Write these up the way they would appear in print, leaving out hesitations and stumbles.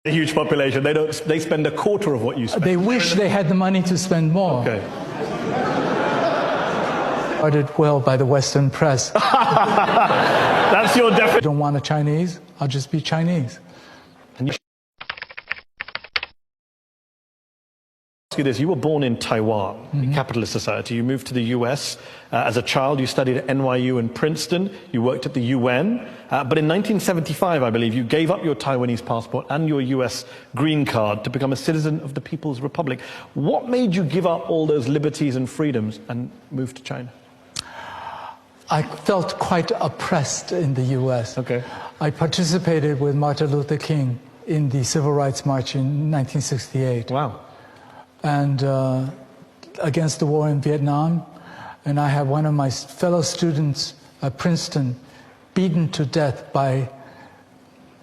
A huge population. They spend a quarter of what you spend. They wish they had the money to spend more. Okay. Started well by the Western press. That's your definition. I don't want a Chinese, I'll just be Chinese. Ask you this, you were born in Taiwan, a capitalist society. You moved to the US as a child. You studied at NYU and Princeton. You worked at the UN. But in 1975, I believe, you gave up your Taiwanese passport and your US green card to become a citizen of the People's Republic. What made you give up all those liberties and freedoms and move to China? I felt quite oppressed in the US. Okay. I participated with Martin Luther King in the Civil Rights March in 1968. Wow. And against the war in Vietnam. And I had one of my fellow students at Princeton beaten to death by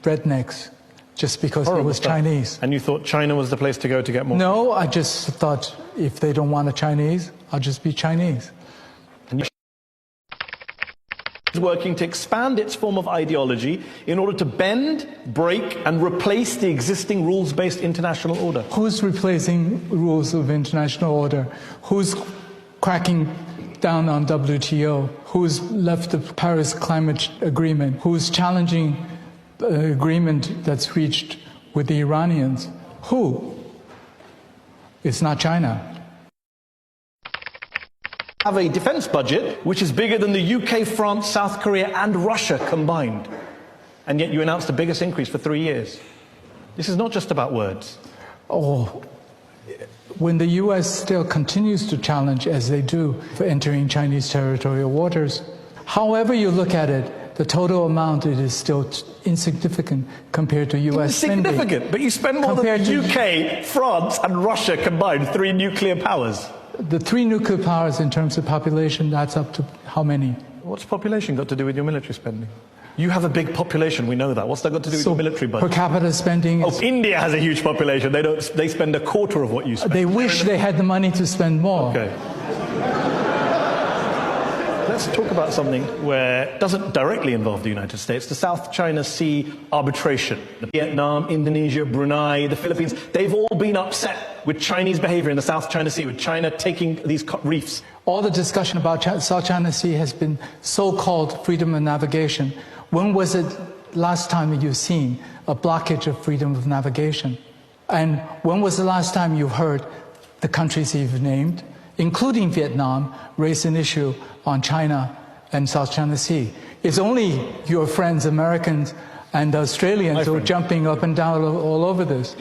rednecks just because he was Chinese. And you thought China was the place to go to get more? No, I just thought if they don't want a Chinese, I'll just be Chinese. And working to expand its form of ideology in order to bend, break, and replace the existing rules-based international order. Who's replacing rules of international order? Who's cracking down on WTO? Who's left the Paris Climate Agreement? Who's challenging the agreement that's reached with the Iranians? Who? It's not China. Have a defense budget which is bigger than the UK, France, South Korea, and Russia combined. And yet you announced the biggest increase for 3 years. This is not just about words. Oh, when the US still continues to challenge, as they do, for entering Chinese territorial waters, however you look at it, the total amount, it is still insignificant compared to US spending. Insignificant, but you spend more than the UK, France, and Russia combined, 3 nuclear powers. The 3 nuclear powers in terms of population, that's up to how many? What's population got to do with your military spending? You have a big population, we know that. What's that got to do with your military budget? Per capita spending is... Oh, India has a huge population. They spend a quarter of what you spend. They wish they had the money to spend more. Okay. Let's talk about something where it doesn't directly involve the United States, the South China Sea arbitration. Vietnam, Indonesia, Brunei, the Philippines, they've all been upset with Chinese behavior in the South China Sea, with China taking these reefs. All the discussion about South China Sea has been so-called freedom of navigation. When was it last time you've seen a blockage of freedom of navigation? And when was the last time you heard the countries you've named, including Vietnam, raise an issue on China and South China Sea? It's only your friends, Americans and Australians, who are jumping up and down all over this.